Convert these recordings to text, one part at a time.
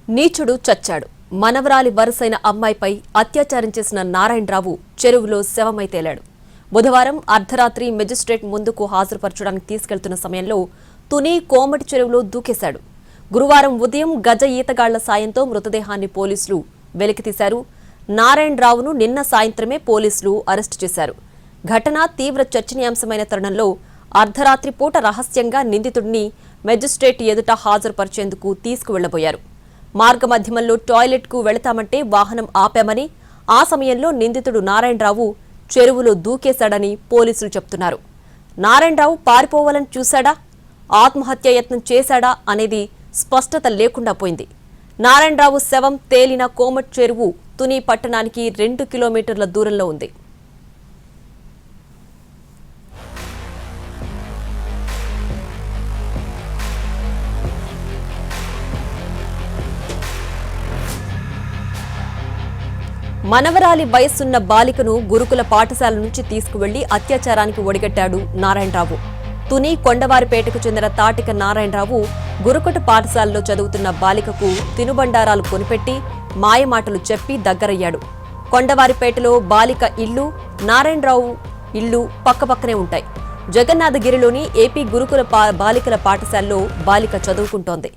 నీచుడు చచ్చాడు. మనవరాలి వరుసైన అమ్మాయిపై అత్యాచారం చేసిన నారాయణరావు చెరువులో శవమై తేలాడు. బుధవారం అర్ధరాత్రి మెజిస్ట్రేట్ ముందుకు హాజరుపరచడానికి తీసుకెళ్తున్న సమయంలో తుని కోమటి చెరువులో దూకేశాడు. గురువారం ఉదయం గజ ఈతగాళ్ల సాయంతో మృతదేహాన్ని పోలీసులు వెలికితీశారు. నారాయణరావును నిన్న సాయంత్రమే పోలీసులు అరెస్టు చేశారు. ఘటన తీవ్ర చర్చనీయాంశమైన తరుణంలో అర్ధరాత్రి పూట రహస్యంగా నిందితుడిని మెజిస్ట్రేట్ ఎదుట హాజరుపరిచేందుకు తీసుకువెళ్లబోయారు. మార్గమధ్యమంలో టాయిలెట్కు వెళతామంటే వాహనం ఆపామని, ఆ సమయంలో నిందితుడు నారాయణరావు చెరువులో దూకేశాడని పోలీసులు చెబుతున్నారు. నారాయణరావు పారిపోవాలని చూశాడా, ఆత్మహత్య యత్నం చేశాడా అనేది స్పష్టత లేకుండా పోయింది. నారాయణరావు శవం తేలిన కోమట్ చెరువు తుని పట్టణానికి 2 కిలోమీటర్ల దూరంలో ఉంది. మనవరాలి వయస్సున్న బాలికను గురుకుల పాఠశాల నుంచి తీసుకువెళ్లి అత్యాచారానికి ఒడిగట్టాడు నారాయణరావు. తుని కొండవారిపేటకు చెందిన తాటిక నారాయణరావు గురుకుల పాఠశాలలో చదువుతున్న బాలికకు తినుబండారాలు కొనిపెట్టి మాయమాటలు చెప్పి దగ్గరయ్యాడు. కొండవారిపేటలో బాలిక ఇల్లు, నారాయణరావు ఇల్లు పక్కపక్కనే ఉంటాయి. జగన్నాథగిరిలోని ఏపీ గురుకుల బాలికల పాఠశాలలో బాలిక చదువుకుంటోంది.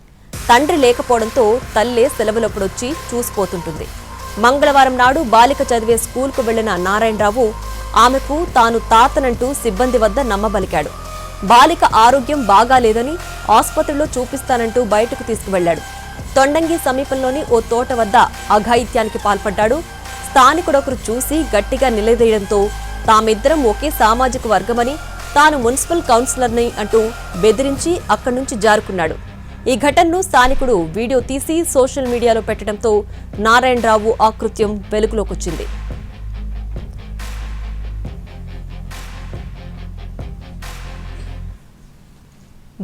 తండ్రి లేకపోవడంతో తల్లే సెలవులప్పుడొచ్చి చూసిపోతుంటుంది. మంగళవారం నాడు బాలిక చదివే స్కూల్కు వెళ్లిన నారాయణరావు ఆమెకు తాను తాతనంటూ సిబ్బంది వద్ద నమ్మబలికాడు. బాలిక ఆరోగ్యం బాగాలేదని ఆసుపత్రిలో చూపిస్తానంటూ బయటకు తీసుకువెళ్లాడు. తొండంగి సమీపంలోని ఓ తోట వద్ద అఘాయిత్యానికి పాల్పడ్డాడు. స్థానికుడొకరు చూసి గట్టిగా నిలదీయడంతో తామిద్దరం ఒకే సామాజిక వర్గమని, తాను మున్సిపల్ కౌన్సిలర్ని అంటూ బెదిరించి అక్కడి నుంచి జారుకున్నాడు. ఈ ఘటనను స్థానికుడు వీడియో తీసి సోషల్ మీడియాలో పెట్టడంతో నారాయణరావు ఆకృత్యం వెలుగులోకొచ్చింది.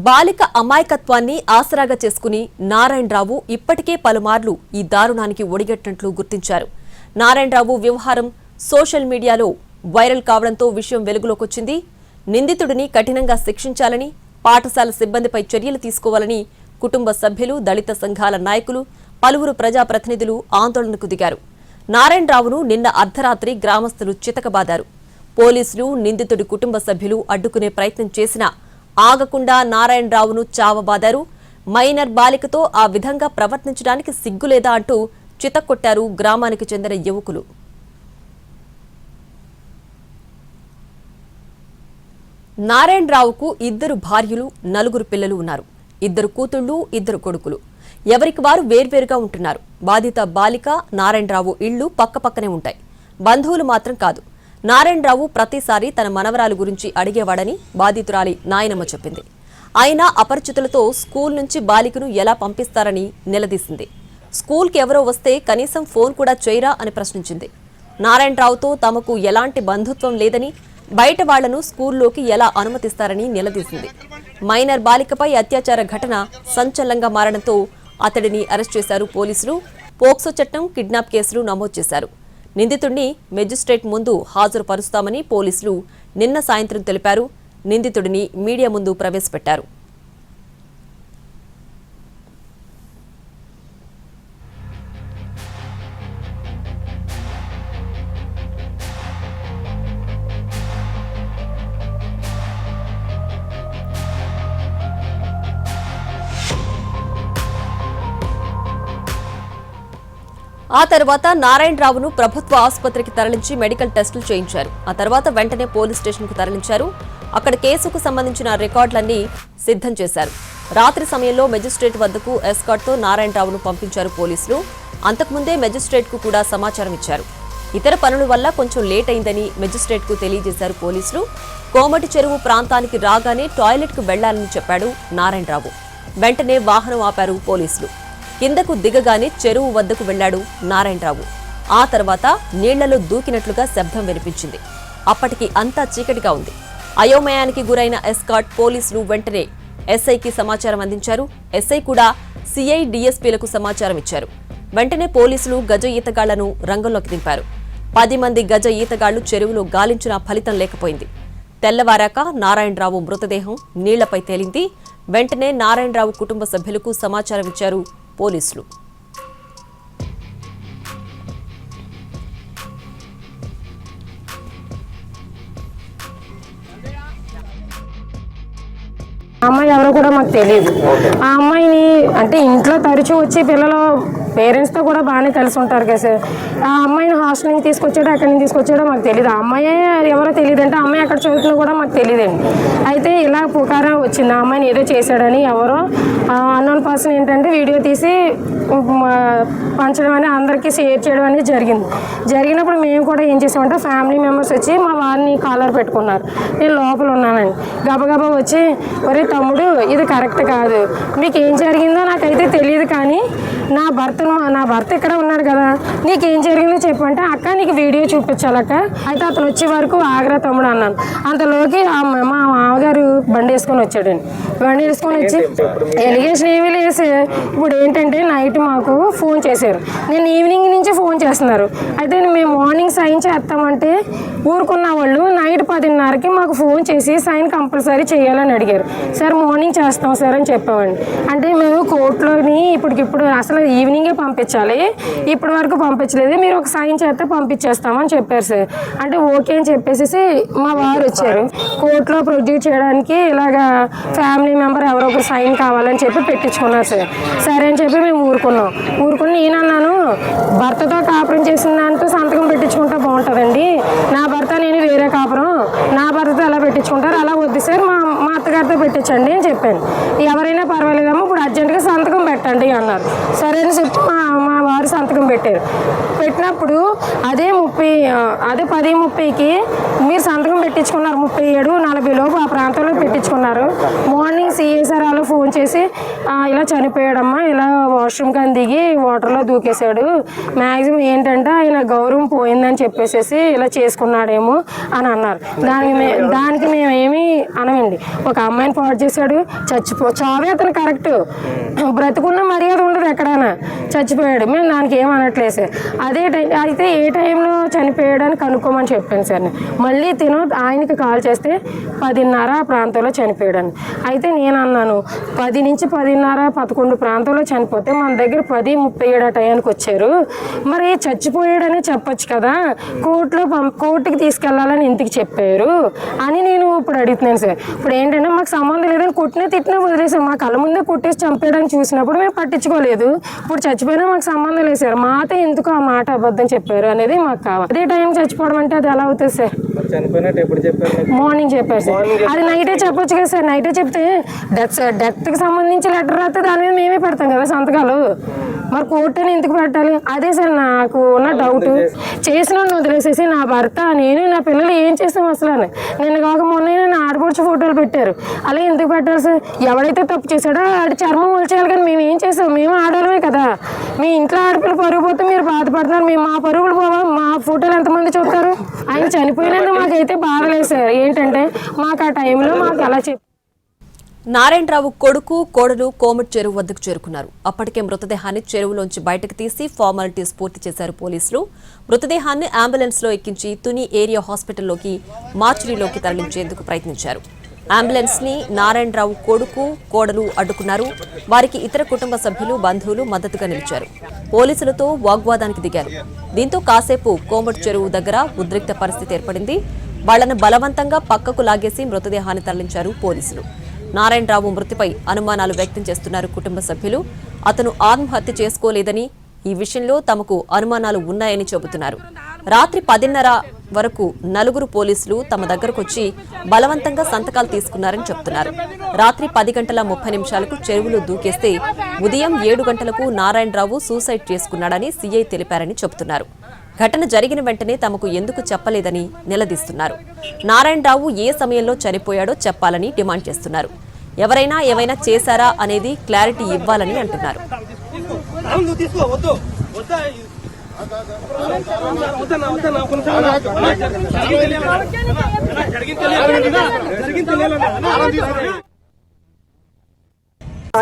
బాలిక అమాయకత్వాన్ని ఆసరాగా చేసుకుని నారాయణరావు ఇప్పటికే పలుమార్లు ఈ దారుణానికి ఒడిగట్టినట్లు గుర్తించారు. నారాయణరావు వ్యవహారం సోషల్ మీడియాలో వైరల్ కావడంతో విషయం వెలుగులోకొచ్చింది. నిందితుడిని కఠినంగా శిక్షించాలని, పాఠశాల సిబ్బందిపై చర్యలు తీసుకోవాలని కుటుంబ సభ్యులు, దళిత సంఘాల నాయకులు, పలువురు ప్రజాప్రతినిధులు ఆందోళనకు దిగారు. నారాయణరావును నిన్న అర్ధరాత్రి గ్రామస్తులు చితకబాదారు. పోలీసులు, నిందితుడి కుటుంబ సభ్యులు అడ్డుకునే ప్రయత్నం చేసినా ఆగకుండా నారాయణరావును చావబాదారు. మైనర్ బాలికతో ఆ విధంగా ప్రవర్తించడానికి సిగ్గులేదా అంటూ చితక్కొట్టారు గ్రామానికి చెందిన యువకులు. నారాయణరావుకు 2 భార్యలు, 4 పిల్లలు ఉన్నారు. 2 కూతుళ్లు, 2 కొడుకులు. ఎవరికి వారు వేర్వేరుగా ఉంటున్నారు. బాధిత బాలిక, నారాయణరావు ఇళ్లు పక్కపక్కనే ఉంటాయి. బంధువులు మాత్రం కాదు. నారాయణరావు ప్రతిసారి తన మనవరాలు గురించి అడిగేవాడని బాధితురాలి నాయనమ్మ చెప్పింది. అయినా అపరిచితులతో స్కూల్ నుంచి బాలికను ఎలా పంపిస్తారని నిలదీసింది. స్కూల్కి ఎవరో వస్తే కనీసం ఫోన్ కూడా చేయరా అని ప్రశ్నించింది. నారాయణరావుతో తమకు ఎలాంటి బంధుత్వం లేదని, బయట వాళ్లను స్కూల్లోకి ఎలా అనుమతిస్తారని నిలదీసింది. మైనర్ బాలికపై అత్యాచార ఘటన సంచలనంగా మారడంతో అతడిని అరెస్ట్ చేశారు పోలీసులు. పోక్సో చట్టం, కిడ్నాప్ కేసులు నమోదు చేశారు. నిందితుడిని మెజిస్ట్రేట్ ముందు హాజరుపరుస్తామని పోలీసులు నిన్న సాయంత్రం తెలిపారు. నిందితుడిని మీడియా ముందు ప్రవేశపెట్టారు. ఆ తర్వాత నారాయణరావును ప్రభుత్వ ఆసుపత్రికి తరలించి మెడికల్ టెస్టులు చేయించారు. ఆ తర్వాత వెంటనే పోలీస్ స్టేషన్కు తరలించారు. అక్కడ కేసుకు సంబంధించిన రికార్డులన్నీ సిద్ధం చేశారు. రాత్రి సమయంలో మెజిస్ట్రేట్ వద్దకు ఎస్కార్ట్తో నారాయణరావును పంపించారు పోలీసులు. అంతకుముందే మెజిస్ట్రేట్కు కూడా సమాచారం ఇచ్చారు. ఇతర పనుల వల్ల కొంచెం లేట్ అయిందని మెజిస్ట్రేట్కు తెలియజేశారు పోలీసులు. కోమటి చెరువు ప్రాంతానికి రాగానే టాయిలెట్కు వెళ్లాలని చెప్పాడు నారాయణరావు. వెంటనే వాహనం ఆపారు పోలీసులు. కిందకు దిగగానే చెరువు వద్దకు వెళ్లాడు నారాయణరావు. ఆ తర్వాత నీళ్లలో దూకినట్లుగా శబ్దం వినిపించింది. అప్పటికి అంతా చీకటిగా ఉంది. అయోమయానికి గురైన ఎస్కాట్ పోలీసులు వెంటనే ఎస్ఐకి సమాచారం అందించారు. ఎస్ఐ కూడా సిఐ, డీఎస్పీలకు సమాచారం ఇచ్చారు. వెంటనే పోలీసులు గజ ఈతగాళ్లను రంగంలోకి దింపారు. 10 మంది గజ ఈతగాళ్లు చెరువులో గాలించిన ఫలితం లేకపోయింది. తెల్లవారాక నారాయణరావు మృతదేహం నీళ్లపై తేలింది. వెంటనే నారాయణరావు కుటుంబ సభ్యులకు సమాచారం ఇచ్చారు పోలీసులు. మాకు తెలియదు. ఆ అమ్మాయిని అంటే ఇంట్లో తరచూ వచ్చి పిల్లలు పేరెంట్స్తో కూడా బాగానే కలిసి ఉంటారు కదా సార్. ఆ అమ్మాయిని హాస్టల్ నుంచి తీసుకొచ్చాడో ఎక్కడి నుంచి తీసుకొచ్చాడో మాకు తెలియదు. ఆ అమ్మాయే ఎవరో తెలియదు అంటే అమ్మాయి ఎక్కడ చదువుతుందో కూడా మాకు తెలియదండి. అయితే ఇలా పుకారం వచ్చింది, ఆ అమ్మాయిని ఏదో చేశాడని. ఎవరో అన్నోన్ పర్సన్ ఏంటంటే వీడియో తీసి పంచడం అని అందరికీ షేర్ చేయడం అనేది జరిగినప్పుడు మేము కూడా ఏం చేసామంటే ఫ్యామిలీ మెంబర్స్ వచ్చి మా వారిని కాలర్ పెట్టుకున్నారు. నేను లోపల ఉన్నానండి. గబగబా వచ్చి ఒరే తమ్ముడు ఇది కరెక్ట్ కాదు, మీకు ఏం జరిగిందో నాకైతే తెలియదు, కానీ నా భర్త ఇక్కడ ఉన్నాడు కదా, నీకేం జరిగిందో చెప్పంటే అక్క నీకు వీడియో చూపించాలక్క. అయితే అతను వచ్చే వరకు ఆగ్రా తమ్ముడు అన్నాను. అంతలోకి మా మామగారు బండి వేసుకొని వచ్చాడండి. బండి వేసుకొని వచ్చి ఎలిగేషన్ ఏమీ లేదు. ఇప్పుడు ఏంటంటే నైట్ మాకు ఫోన్ చేశారు, నేను ఈవినింగ్ నుంచి ఫోన్ చేస్తున్నారు. అయితే మేము మార్నింగ్ సైన్ చేస్తామంటే ఊరుకున్న వాళ్ళు నైట్ 10:30కి మాకు ఫోన్ చేసి సైన్ కంపల్సరీ చేయాలని అడిగారు. సార్ మార్నింగ్ చేస్తాం సార్ అని చెప్పామండి. అంటే మేము కోర్టులోని ఇప్పటికిప్పుడు అసలు ఈవినింగే పంపించాలి, ఇప్పటి వరకు పంపించలేదు, మీరు ఒక సైన్ చేస్తే పంపించేస్తామని చెప్పారు సార్. అంటే ఓకే అని చెప్పేసి మా వారు వచ్చారు. కోర్టులో ప్రొడ్యూస్ చేయడానికి ఇలాగా ఫ్యామిలీ మెంబర్ ఎవరో ఒకరు సైన్ కావాలని చెప్పి పెట్టించుకున్నారు సార్. సరే అని చెప్పి మేము ఊరుకుని నేనన్నాను, భర్తతో కాపురం చేసిన దాంతో సంతకం పెట్టించుకుంటే బాగుంటుందండి, నా భర్త నేను వేరే కాపురం, నా భర్తతో ఎలా పెట్టించుకుంటారు, అలా వద్దు సార్ మా అత్తగారితో పెట్టించండి అని చెప్పాను. ఎవరైనా పర్వాలేదమ్మా ఇప్పుడు అర్జెంటుగా సంతకం పెట్టండి అన్నారు. సరే అని చెప్పి మా వారు సంతకం పెట్టినప్పుడు అదే 10:30కి మీరు సంతకం పెట్టించుకున్నారు, 37:40 లోపు ఆ ప్రాంతంలో పెట్టించుకున్నారు. మార్నింగ్ సిఎస్ఆర్ వాళ్ళు ఫోన్ చేసి ఇలా చనిపోయాడమ్మా, ఇలా వాష్రూమ్ కానీ దిగి వాటర్లో దూకేశాడు, మ్యాక్సిమం ఏంటంటే ఆయన గౌరవం పోయిందని చెప్పేసి ఇలా చేసుకున్నాడేమో అని అన్నారు. దానికి మేమేమి అనమండి. ఒక అమ్మాయిని పాడు చేశాడు, చావే అతను కరెక్ట్, బ్రతుకున్న మర్యాద ఉండదు ఎక్కడైనా, చచ్చిపోయాడు, మేము దానికి ఏమనట్లేదు సార్. అదే అయితే ఏ టైంలో చనిపోయాడని కనుక్కోమని చెప్పాను సార్. మళ్ళీ ఆయనకి కాల్ చేస్తే 10:30 ఆ ప్రాంతంలో చనిపోయాడని. అయితే నేను అన్నాను 10 నుంచి 10:30, 11 ప్రాంతంలో చనిపోతే మన దగ్గర 10:37 ఆ టయానికి వచ్చారు, మరి చచ్చిపోయాడని చెప్పొచ్చు కదా, కోర్టుకి తీసుకెళ్లాలని ఇంటికి చెప్పారు అని నేను ఇప్పుడు అడుగుతున్నాను సార్. ఇప్పుడు ఏంటంటే మాకు సంబంధం లేదని తిట్టినా వదిలేసాం, మా కళ్ళ ముందే కొట్టేసి చంపేయడానికి చూసినప్పుడు మేము పట్టించుకోలేదు. ఇప్పుడు చచ్చిపోయినా మాకు సంబంధం లేదు సార్, మాట ఎందుకు ఆ మాట అబద్ధం చెప్పారు అనేది మాకు కావాలి. అదే టైం చచ్చిపోవడం అంటే అది ఎలా అవుతుంది సార్? మార్నింగ్ చెప్పారు సార్. అది నైటే చెప్పొచ్చు కదా సార్. నైటే చెప్తే డెత్కి సంబంధించి లెటర్ రాస్తే దాని మీద మేమే పెడతాం కదా సంతకాలు, మరి కోర్టుని ఎందుకు పెట్టాలి? అదే సార్ నాకు ఉన్న డౌట్. చేసిన వాళ్ళని వదిలేసేసి నా భర్త నేను నా పిల్లలు ఏం చేస్తాం అసలు అని నిన్న కాక మొన్న నా ఆడపడుచు ఫోటోలు పెట్టారు, అలా ఎందుకు పెట్టారు సార్? ఎవడైతే తప్పు చేశాడో ఆడి చర్మం ఒలిచేయాలి, కానీ మేము ఏం చేస్తాం? మేము ఆడవాళ్ళమే కదా, మీ ఇంట్లో ఆడపిల్ల పరుగు పోతే మీరు బాధపడుతున్నారు, మేము మా పరుగులు పోవా, మా ఫోటోలు ఎంతమంది చూస్తారు? ఆయన చనిపోయినందుకు మాకైతే బాధ లేదు సార్. ఏంటంటే మాకు ఆ టైంలో మాకు అలా నారాయణరావు కొడుకు కోడలు కోమటి చెరువు వద్దకు చేరుకున్నారు. అప్పటికే మృతదేహాన్ని చెరువులోంచి బయటకు తీసి ఫార్మాలిటీస్ పూర్తి చేశారు పోలీసులు. మృతదేహాన్ని అంబులెన్స్ లో ఎక్కించి తుని ఏరియా హాస్పిటల్లోకి మార్చురీలోకి తరలించేందుకు ప్రయత్నించారు. అంబులెన్స్ ని నారాయణరావు కొడుకు కోడలు అడ్డుకున్నారు. వారికి ఇతర కుటుంబ సభ్యులు బంధువులు మద్దతుగా నిలిచారు. పోలీసులతో వాగ్వాదానికి దిగారు. దీంతో కాసేపు కోమటి చెరువు దగ్గర ఉద్రిక్త పరిస్థితి ఏర్పడింది. వాళ్లను బలవంతంగా పక్కకు లాగేసి మృతదేహాన్ని తరలించారు పోలీసులు. నారాయణరావు మృతిపై అనుమానాలు వ్యక్తం చేస్తున్నారు కుటుంబ సభ్యులు. అతను ఆత్మహత్య చేసుకోలేదని, ఈ విషయంలో తమకు అనుమానాలు ఉన్నాయని చెబుతున్నారు. రాత్రి 10:30 వరకు 4 పోలీసులు తమ దగ్గరకొచ్చి బలవంతంగా సంతకాలు తీసుకున్నారని చెబుతున్నారు. రాత్రి 10:30 చెరువులో దూకేస్తే ఉదయం 7 గంటలకు నారాయణరావు సూసైడ్ చేసుకున్నాడని సీఐ తెలిపారని చెబుతున్నారు. ఘటన జరిగిన వెంటనే తమకు ఎందుకు చెప్పలేదని నిలదీస్తున్నారు. నారాయణరావు ఏ సమయంలో చనిపోయాడో చెప్పాలని డిమాండ్ చేస్తున్నారు. ఎవరైనా ఏమైనా చేశారా అనేది క్లారిటీ ఇవ్వాలని అంటున్నారు.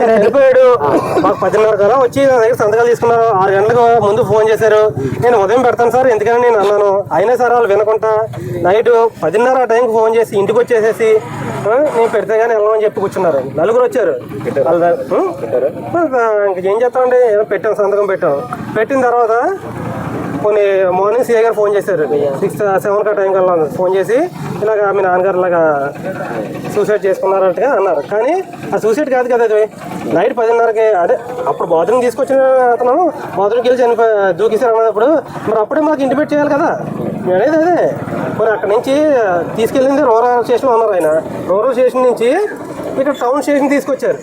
చనిపోయాడు. మాకు 10:30 కదా వచ్చి నా దగ్గర సంతకాలు తీసుకున్నారు. 6 గంటలకు ముందు ఫోన్ చేశారు. నేను ఉదయం పెడతాను సార్ ఎందుకని నేను అన్నాను. అయినా సార్ వాళ్ళు వినకుండా నైట్ 10:30 ఆ టైంకి ఫోన్ చేసి ఇంటికి వచ్చేసేసి నేను పెడితే కానీ వెళ్ళమని చెప్పి కూర్చున్నారు. 4 వచ్చారు. ఇంకేం చేస్తామండి, పెట్టాం సంతకం పెట్టిన తర్వాత కొన్ని మార్నింగ్ సీఏ గారు ఫోన్ చేశారు 6-7 టైం కల్లా ఫోన్ చేసి ఇలాగ మీ నాన్నగారు ఇలాగా సూసైడ్ చేసుకున్నారంటే అన్నారు. కానీ ఆ సూసైడ్ కాదు కదా, అది నైట్ 10:30కి అదే అప్పుడు బాత్రూమ్ తీసుకొచ్చిన అతను బాత్రూమ్కి వెళ్ళి దూకేశారు అన్నప్పుడు మరి అప్పుడే మాకు ఇంటిమేట్ చేయాలి కదా అనేది. అదే మరి అక్కడి నుంచి తీసుకెళ్ళింది రూరల్ స్టేషన్లో ఉన్నారు ఆయన. రూరల్ స్టేషన్ నుంచి ఇక్కడ టౌన్ స్టేషన్ తీసుకొచ్చారు.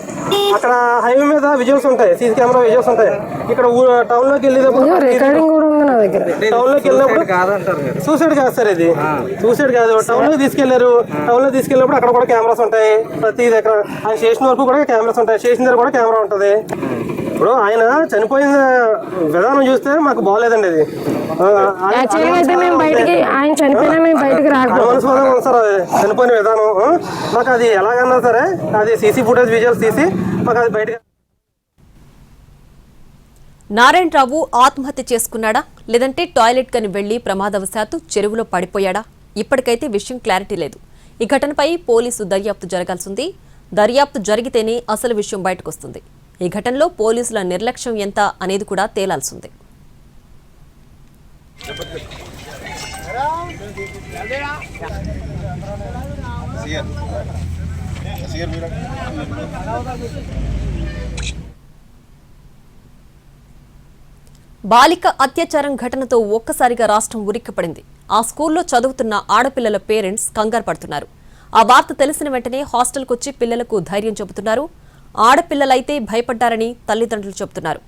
అక్కడ హైవే మీద విజువల్స్ ఉంటాయి, సీసీ కెమెరా విజువల్స్ ఉంటాయి. ఇక్కడ టౌన్లోకి వెళ్ళేటప్పుడు రికార్డింగ్ కూడా ఉంది నా దగ్గర. టౌన్లోకి వెళ్ళినప్పుడు సూసైడ్ కాదు సార్, ఇది సూసైడ్ కాదు. టౌన్లోకి తీసుకెళ్లారు, టౌన్లో తీసుకెళ్ళినప్పుడు అక్కడ కూడా కెమెరాస్ ఉంటాయి. ప్రతి దగ్గర ఆయన స్టేషన్ వరకు కూడా కెమెరాస్ ఉంటాయి, స్టేషన్ దగ్గర కూడా కెమెరా ఉంటుంది. ఇప్పుడు ఆయన చనిపోయిన విధానం చూస్తే మాకు బాగోలేదండి. అది యాక్చువల్గా అయితే మేము బయటికి, ఆయన చనిపోయినా మేము బయటికి అనుమానాస్పదంగా సార్ అది చనిపోయిన విధానం. మాకు అది ఎలాగన్నా సరే అది సీసీ ఫుటేజ్ విజువల్స్ తీసి మాకు అది బయటకు. నారాయణరావు ఆత్మహత్య చేసుకున్నాడా లేదంటే టాయిలెట్ కని వెళ్లి ప్రమాదవశాత్తు చెరువులో పడిపోయాడా? ఇప్పటికైతే విషయం క్లారిటీ లేదు. ఈ ఘటనపై పోలీసు దర్యాప్తు జరగాల్సింది. దర్యాప్తు జరిగితేనే అసలు విషయం బయటకొస్తుంది. ఈ ఘటనలో పోలీసుల నిర్లక్ష్యం ఎంత అనేది కూడా తేలాల్సింది. బాలిక అత్యాచారం ఘటనతో ఒక్కసారిగా రాష్ట్రం ఉరిక్కిపడింది. ఆ స్కూల్లో చదువుతున్న ఆడపిల్లల పేరెంట్స్ కంగారు పడుతున్నారు. ఆ వార్త తెలిసిన వెంటనే హాస్టల్కొచ్చి పిల్లలకు ధైర్యం చెబుతున్నారు. ఆడపిల్లలైతే భయపడ్డారని తల్లిదండ్రులు చెబుతున్నారు.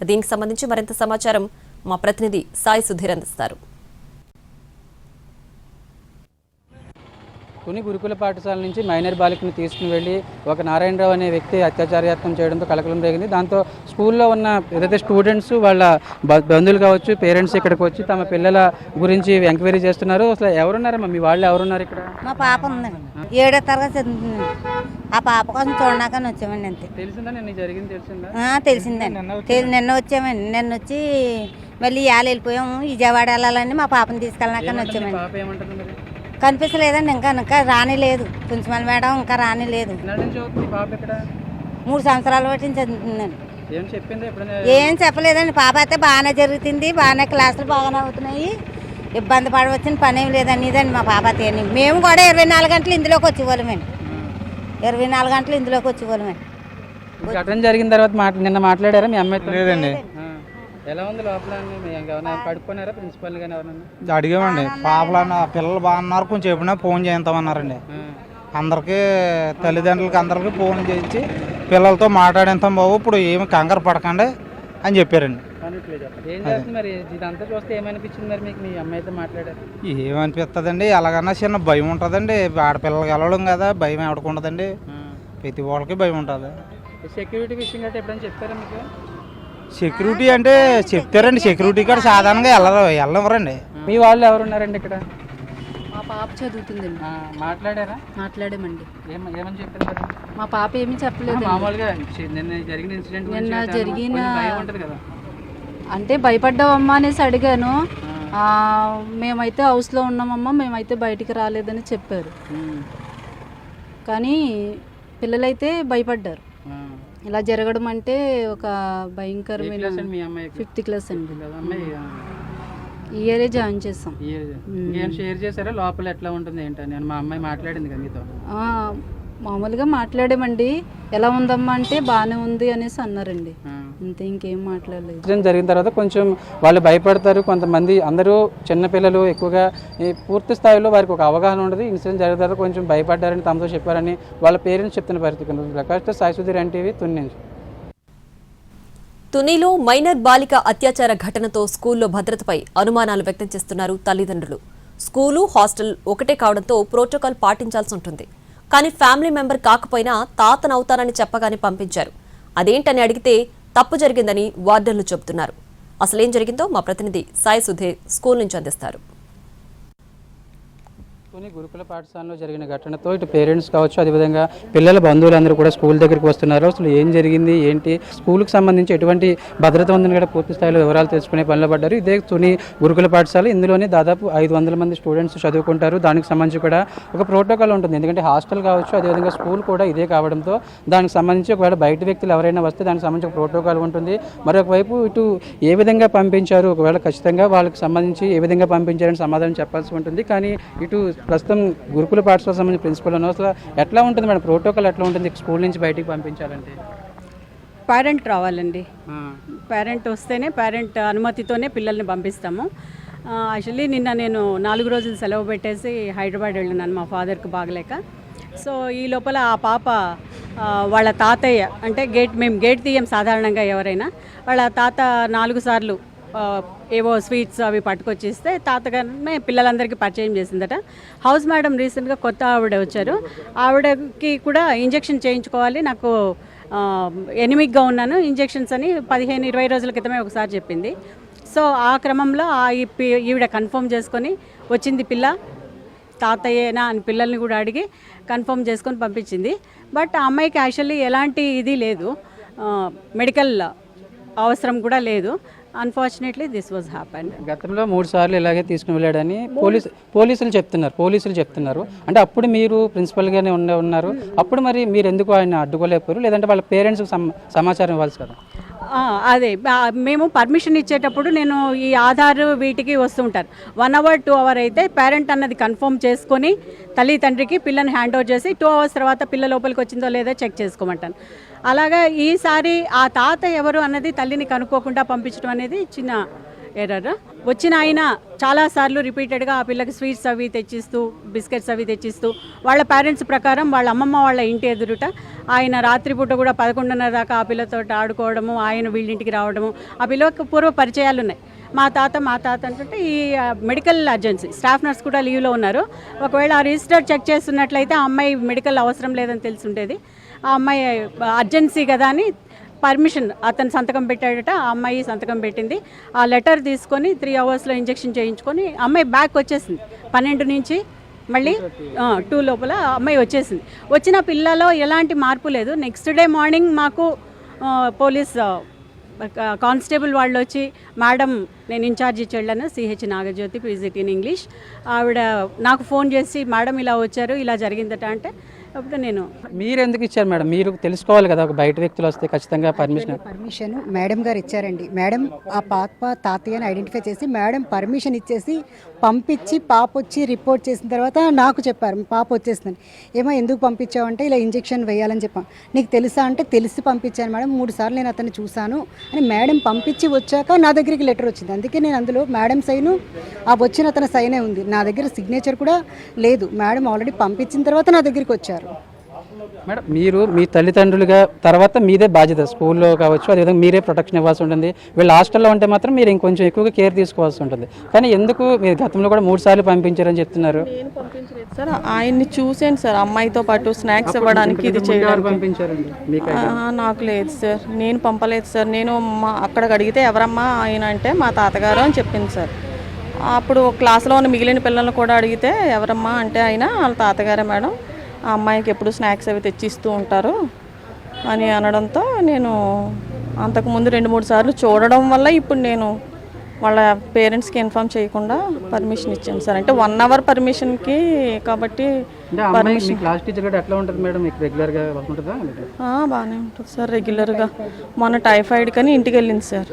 దీనికి సంబంధించి మరింత సమాచారం మా ప్రతినిధి సాయి సుధీర్ అందిస్తారు. తుని గురుకుల పాఠశాల నుంచి మైనర్ బాలికను తీసుకుని వెళ్ళి ఒక నారాయణరావు అనే వ్యక్తి అత్యాచార యత్నం చేయడంతో కలకలం రేగింది. దాంతో స్కూల్లో ఉన్న ఏదైతే స్టూడెంట్స్ వాళ్ళ బంధువులు కావచ్చు, పేరెంట్స్ ఇక్కడికి వచ్చి తమ పిల్లల గురించి ఎంక్వైరీ చేస్తున్నారు. అసలు ఎవరున్నారమ్మా, మీ వాళ్ళు ఎవరున్నారు ఇక్కడ? మా పాప ఉందండి, 7వ తరగతి చదువుతుంది. ఆ పాప కోసం చూడడాకని వచ్చామండి. అంతే. తెలిసిందా నిన్న జరిగింది? తెలిసిందా? తెలిసిందండి. నిన్న వచ్చామండి. నిన్న వచ్చి మళ్ళీ ఇవాళ వెళ్ళిపోయాము. విజయవాడ వెళ్ళాలని మా పాపని తీసుకెళ్ళడాకని వచ్చామండి. పాప ఏమంటుంది మరి? కనిపించలేదండి, ఇంకా రానిలేదు. ప్రిన్సిపల్ మేడం ఇంకా రానిలేదు. 3 సంవత్సరాల బట్టి చదువుతుందండి. ఏం చెప్పలేదండి. పాప అయితే బాగానే జరుగుతుంది, బాగానే క్లాసులు బాగానే అవుతున్నాయి, ఇబ్బంది పడవచ్చిన పని ఏం లేదండి. ఇదండి మా పాప తేని. మేము కూడా 24 గంటలు ఇందులోకి వచ్చేవాళ్ళమండి. 24 గంటలు ఇందులోకి వచ్చేవాళ్ళమండి. ఘటన జరిగిన తర్వాత నిన్న మాట్లాడారా మీ అమ్మాయి? లేదండి. ఎలా ఉంది లోపల? పడుకున్నారా ప్రిన్సిపల్ గానీ ఎవరన్నా? అడిగామండి. పాపలన్న పిల్లలు బాగున్నారు, కొంచెం ఎప్పుడైనా ఫోన్ చేయించామన్నారండి. అందరికీ తల్లిదండ్రులకి అందరికీ ఫోన్ చేయించి పిల్లలతో మాట్లాడేంతాం బాబు, ఇప్పుడు ఏమి కంగారు పడకండి అని చెప్పారండి. ఏం చేస్తుంది మరి ఇదంతా చూస్తే ఏమనిపించింది మరి మీకు? మీ అమ్మాయితో మాట్లాడారు? ఏమనిపిస్తుందండి, ఎలాగన్నా చిన్న భయం ఉంటుందండి. ఆడపిల్లలకి వెళ్ళడం కదా, భయం ఎవడుకుంటుందండి. ప్రతి వాళ్ళకి భయం ఉంటుంది. సెక్యూరిటీ విషయం గట్రా ఎప్పుడైనా చెప్పారా మీకు? సెక్యూరిటీ అంటే చెప్తారండి, సెక్యూరిటీ కూడా సాధారణంగా వెళ్ళవరండి. మీ వాళ్ళు ఎవరున్నారండి ఇక్కడ? మా పాప చదువుతుందండి. మాట్లాడారా? మాట్లాడామండి. ఏమని చెప్పారు? మా పాప ఏమీ చెప్పలేదు. మామూలుగా నిన్న జరిగిన ఇన్సిడెంట్ భయం ఉంటుంది కదా, అంటే భయపడ్డావమ్మా అనేసి అడిగాను. మేమైతే హౌస్లో ఉన్నామమ్మా, మేమైతే బయటికి రాలేదని చెప్పారు. కానీ పిల్లలైతే భయపడ్డారు. ఇలా జరగడం అంటే ఒక భయంకరమైన. 5th క్లాస్ అండి. ఈ ఇయరే జాయిన్ చేస్తాం. షేర్ చేశారా లోపల ఎట్లా ఉంటుంది ఏంటని? మా అమ్మాయి మాట్లాడింది కదా మీతో? మామూలుగా మాట్లాడామండి. ఎలా ఉందమ్మా అంటే బాగానే ఉంది అనేసి అన్నారండి. అంతే, ఇంకేం మాట్లాడలేదు. ఇన్సిడెంట్ జరిగిన తర్వాత కొంచెం వాళ్ళు భయపడతారు. కొంతమంది అందరూ చిన్నపిల్లలు ఎక్కువగా పూర్తి స్థాయిలో వారికి ఒక అవగాహన ఉండదు. ఇన్సిడెంట్ జరిగిన తర్వాత కొంచెం భయపడ్డారని తమతో చెప్పారని వాళ్ళ పేరెంట్స్ చెప్తున్న పరిస్థితి. ప్రకాష్ సాయి సుధీర్ NTV తుని నుంచి. తునిలో మైనర్ బాలిక అత్యాచార ఘటనతో స్కూల్లో భద్రతపై అనుమానాలు వ్యక్తం చేస్తున్నారు తల్లిదండ్రులు. స్కూలు, హాస్టల్ ఒకటే కావడంతో ప్రోటోకాల్ పాటించాల్సి ఉంటుంది. కానీ ఫ్యామిలీ మెంబర్ కాకపోయినా తాతనవుతానని చెప్పగానే పంపించారు. అదేంటని అడిగితే తప్పు జరిగిందని వార్డెన్లు చెబుతున్నారు. అసలేం జరిగిందో మా ప్రతినిధి సాయి సుధీర్ స్కూల్ నుంచి అందిస్తారు. తుని గురుకుల పాఠశాలలో జరిగిన ఘటనతో ఇటు పేరెంట్స్ కావచ్చు, అదేవిధంగా పిల్లల బంధువులందరూ కూడా స్కూల్ దగ్గరికి వస్తున్నారు. అసలు ఏం జరిగింది ఏంటి, స్కూల్కి సంబంధించి ఎటువంటి భద్రత ఉందని కూడా పూర్తి స్థాయిలో వివరాలు తెలుసుకునే పనిలో పడ్డారు. ఇదే తుని గురుకుల పాఠశాల. ఇందులోనే దాదాపు 500 మంది స్టూడెంట్స్ చదువుకుంటారు. దానికి సంబంధించి కూడా ఒక ప్రోటోకాల్ ఉంటుంది. ఎందుకంటే హాస్టల్ కావచ్చు, అదేవిధంగా స్కూల్ కూడా ఇదే కావడంతో దానికి సంబంధించి ఒకవేళ బయట వ్యక్తులు ఎవరైనా వస్తే దానికి సంబంధించి ఒక ప్రోటోకాల్ ఉంటుంది. మరొక వైపు ఇటు ఏ విధంగా పంపించారు, ఒకవేళ ఖచ్చితంగా వాళ్ళకి సంబంధించి ఏ విధంగా పంపించారని సమాధానం చెప్పాల్సి ఉంటుంది. కానీ ఇటు ప్రస్తుతం గురుకుల పాఠశాలకు సంబంధించిన ప్రిన్సిపల్ ఉన్నారు. అసలు ఎట్లా ఉంటుంది మేడం, ప్రోటోకాల్ ఎట్లా ఉంటుంది స్కూల్ నుంచి బయటికి పంపించాలంటే? పేరెంట్ రావాలండి. పేరెంట్ వస్తేనే, పేరెంట్ అనుమతితోనే పిల్లల్ని పంపిస్తాము. యాక్చువల్లీ నిన్న నేను 4 రోజులు సెలవు పెట్టేసి హైదరాబాద్ వెళ్ళినాను మా ఫాదర్కి బాగలేక. సో ఈ లోపల ఆ పాప వాళ్ళ తాతయ్య అంటే మేము గేట్ తీయం సాధారణంగా ఎవరైనా, వాళ్ళ తాత 4 సార్లు ఏవో స్వీట్స్ అవి పట్టుకొచ్చిస్తే తాతగారినే పిల్లలందరికీ పరిచయం చేసిందట. హౌస్ మేడం రీసెంట్గా కొత్త ఆవిడ వచ్చారు, ఆవిడకి కూడా ఇంజెక్షన్ చేయించుకోవాలి, నాకు ఎనిమిక్గా ఉన్నాను ఇంజెక్షన్స్ అని 15-20 రోజుల క్రితమే ఒకసారి చెప్పింది. సో ఆ క్రమంలో ఈవిడ కన్ఫర్మ్ చేసుకొని వచ్చింది పిల్ల తాతయ్యేనా అని పిల్లల్ని కూడా అడిగి కన్ఫర్మ్ చేసుకొని పంపించింది. బట్ ఆ అమ్మాయికి యాక్చువల్లీ ఎలాంటి ఇది లేదు, మెడికల్ అవసరం కూడా లేదు. Unfortunately this was happened. గతంలో 3 సార్లు ఇలాగే తీసుకుని వెళ్ళాడని పోలీసులు చెప్తున్నారు. అంటే అప్పుడు మీరు ప్రిన్సిపల్గానే ఉన్నారు, అప్పుడు మరి మీరు ఎందుకు ఆయన అడ్డుకోలేకపోయారు? లేదంటే వాళ్ళ పేరెంట్స్కి సమాచారం ఇవ్వాల్సి కదా? అదే మేము పర్మిషన్ ఇచ్చేటప్పుడు నేను ఈ ఆధార్ వీటికి వస్తుంటారు, 1 అవర్ 2 అవర్ అయితే పేరెంట్ అన్నది కన్ఫర్మ్ చేసుకొని తల్లి తండ్రికి పిల్లని హ్యాండ్ ఓవర్ చేసి 2 అవర్స్ తర్వాత పిల్ల లోపలికి వచ్చిందో లేదో చెక్ చేసుకోమంటాను. అలాగా ఈసారి ఆ తాత ఎవరు అన్నది తల్లిని కనుక్కోకుండా పంపించడం అనేది చిన్న ఎర్రర్. వచ్చిన ఆయన చాలాసార్లు రిపీటెడ్గా ఆ పిల్లకి స్వీట్స్ అవి తెచ్చిస్తూ, బిస్కెట్స్ అవి తెచ్చిస్తూ, వాళ్ళ పేరెంట్స్ ప్రకారం వాళ్ళ అమ్మమ్మ వాళ్ళ ఇంటి ఎదురుట ఆయన రాత్రిపూట కూడా 11:30 దాకా ఆ పిల్లతో ఆడుకోవడము, ఆయన వీళ్ళింటికి రావడము, ఆ పిల్లకి పూర్వ పరిచయాలు ఉన్నాయి. మా తాత అంటుంటే ఈ మెడికల్ అర్జెన్సీ స్టాఫ్ నర్స్ కూడా లీవ్లో ఉన్నారు. ఒకవేళ ఆ రిజిస్టర్ చెక్ చేస్తున్నట్లయితే ఆ అమ్మాయి మెడికల్ అవసరం లేదని తెలిసి ఉండేది. ఆ అమ్మాయి అర్జెన్సీ కదా అని పర్మిషన్ అతను సంతకం పెట్టాడట, ఆ అమ్మాయి సంతకం పెట్టింది. ఆ లెటర్ తీసుకొని 3 అవర్స్లో ఇంజెక్షన్ చేయించుకొని అమ్మాయి బ్యాక్ వచ్చేసింది. 12 నుంచి మళ్ళీ 2 లోపల అమ్మాయి వచ్చేసింది. వచ్చిన పిల్లలో ఎలాంటి మార్పు లేదు. నెక్స్ట్ డే మార్నింగ్ మాకు పోలీస్ కానిస్టేబుల్ వాళ్ళు వచ్చి, మేడం నేను ఇన్ఛార్జ్ ఇచ్చి వెళ్ళాను, CH Nagajyothi, PGT in English, ఆవిడ నాకు ఫోన్ చేసి మేడం ఇలా వచ్చారు, ఇలా జరిగిందట అంటే అప్పుడు నేను మీరు ఎందుకు ఇచ్చారు మేడం? మీరు తెలుసుకోవాలి కదా, ఒక బయట వ్యక్తులు వస్తే ఖచ్చితంగా పర్మిషన్ మేడం గారు ఇచ్చారండి. మేడం ఆ పాప తాతయ్యని ఐడెంటిఫై చేసి మేడం పర్మిషన్ ఇచ్చేసి పంపించి పాప వచ్చి రిపోర్ట్ చేసిన తర్వాత నాకు చెప్పారు పాప వచ్చేసిందని. ఏమో ఎందుకు పంపించావంటే ఇలా ఇంజెక్షన్ వేయాలని చెప్పాను. నీకు తెలుసా అంటే తెలిసి పంపించాను మేడం, 3 సార్లు నేను అతన్ని చూశాను అని మేడం పంపించి వచ్చాక నా దగ్గరికి లెటర్ వచ్చింది. అందుకే నేను అందులో మేడం సైను ఆ వచ్చిన అతని సైనే ఉంది, నా దగ్గర సిగ్నేచర్ కూడా లేదు. మేడం ఆల్రెడీ పంపించిన తర్వాత నా దగ్గరికి వచ్చారు. మేడం మీరు మీ తల్లిదండ్రులుగా తర్వాత మీదే బాధ్యత, స్కూల్లో కావచ్చు, అదేవిధంగా మీరే ప్రొటెక్షన్ ఇవ్వాల్సి ఉంటుంది. వీళ్ళు హాస్టల్లో ఉంటే మాత్రం మీరు ఇంకొంచెం ఎక్కువగా కేర్ తీసుకోవాల్సి ఉంటుంది. కానీ ఎందుకు మీరు గతంలో కూడా 3 సార్లు పంపించారని చెప్తున్నారు? నేను పంపించలేదు సార్, ఆయన్ని చూసాను సార్, అమ్మాయితో పాటు స్నాక్స్ ఇవ్వడానికి ఇది చేయడానికి పంపించారండి. నాకు లేదు సార్, నేను పంపలేదు సార్. నేను అక్కడికి అడిగితే ఎవరమ్మా ఆయన అంటే మా తాతగారు అని చెప్పింది సార్. అప్పుడు క్లాస్లో ఉన్న మిగిలిన పిల్లల్ని కూడా అడిగితే ఎవరమ్మా అంటే ఆయన వాళ్ళ తాతగారే మేడం, ఆ అమ్మాయికి ఎప్పుడు స్నాక్స్ అవి తెచ్చిస్తూ ఉంటారు అని అనడంతో నేను అంతకుముందు 2-3 సార్లు చూడడం వల్ల ఇప్పుడు నేను వాళ్ళ పేరెంట్స్కి ఇన్ఫామ్ చేయకుండా పర్మిషన్ ఇచ్చాను సార్. అంటే 1 అవర్ పర్మిషన్కి కాబట్టి పర్మిషన్. క్లాస్ టీచర్ కూడా ఎట్లా ఉంటుంది మేడం, మీకు రెగ్యులర్గా ఉంటుందా? బాగానే ఉంటుంది సార్ రెగ్యులర్గా. మొన్న టైఫాయిడ్ కానీ ఇంటికి వెళ్ళింది సార్.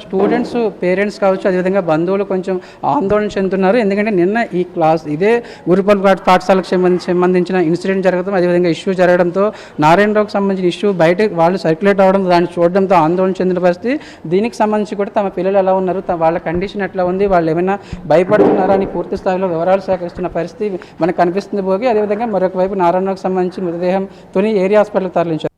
స్టూడెంట్స్ పేరెంట్స్ కావచ్చు, అదేవిధంగా బంధువులు కొంచెం ఆందోళన చెందుతున్నారు. ఎందుకంటే నిన్న ఈ క్లాస్ ఇదే గురుకుల పాఠశాలకు సంబంధించిన ఇన్సిడెంట్ జరగడం, అదేవిధంగా ఇష్యూ జరగడంతో నారాయణరావుకి సంబంధించిన ఇష్యూ బయట వాళ్ళు సర్క్యులేట్ అవ్వడం, దాన్ని చూడడంతో ఆందోళన చెందిన పరిస్థితి. దీనికి సంబంధించి కూడా తమ పిల్లలు ఎలా ఉన్నారు, వాళ్ళ కండిషన్ ఎట్లా ఉంది, వాళ్ళు ఏమైనా భయపడుతున్నారా అని పూర్తి స్థాయిలో వివరాలు సేకరిస్తున్న పరిస్థితి మనకు కనిపిస్తుంది. భోగి అదేవిధంగా మరొక వైపు నారాయణరావుకి సంబంధించి మృతదేహం తుని ఏరియా హాస్పిటల్కి తరలించారు.